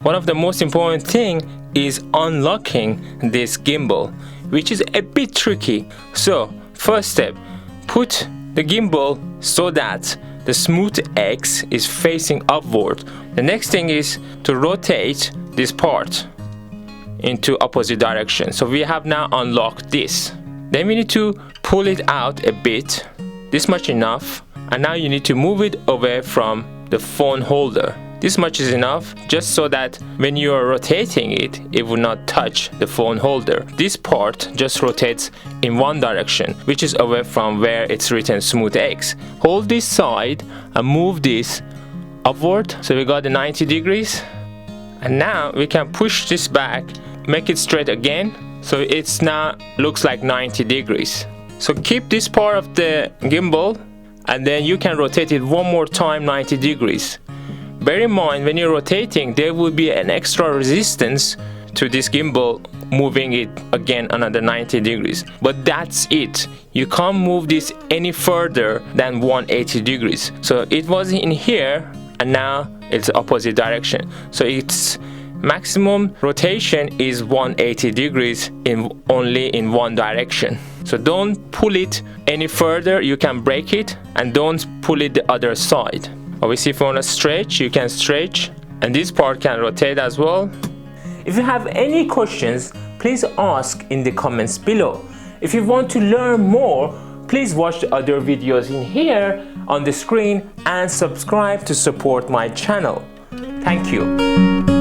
one of the most important thing is unlocking this gimbal, which is a bit tricky. So first step, put the gimbal so that the Smooth X is facing upward. The next thing is to rotate this part into opposite direction. So we have now unlocked this. Then we need to pull it out a bit, this much enough, and now you need to move it away from the phone holder. This much is enough, just so that when you are rotating it, it will not touch the phone holder. This part just rotates in one direction, which is away from where it's written Smooth X. Hold this side and move this upward. So we got the 90 degrees. And now we can push this back, make it straight again. So it's now looks like 90 degrees. So keep this part of the gimbal and then you can rotate it one more time 90 degrees. Bear in mind, when you're rotating, there will be an extra resistance to this gimbal moving it again another 90 degrees. But that's it. You can't move this any further than 180 degrees. So it was in here and now it's opposite direction. So its maximum rotation is 180 degrees only in one direction. So don't pull it any further, you can break it, and don't pull it the other side. Obviously, if you want to stretch, you can stretch, and this part can rotate as well. If you have any questions, please ask in the comments below. If you want to learn more, please watch the other videos in here on the screen and subscribe to support my channel. Thank you.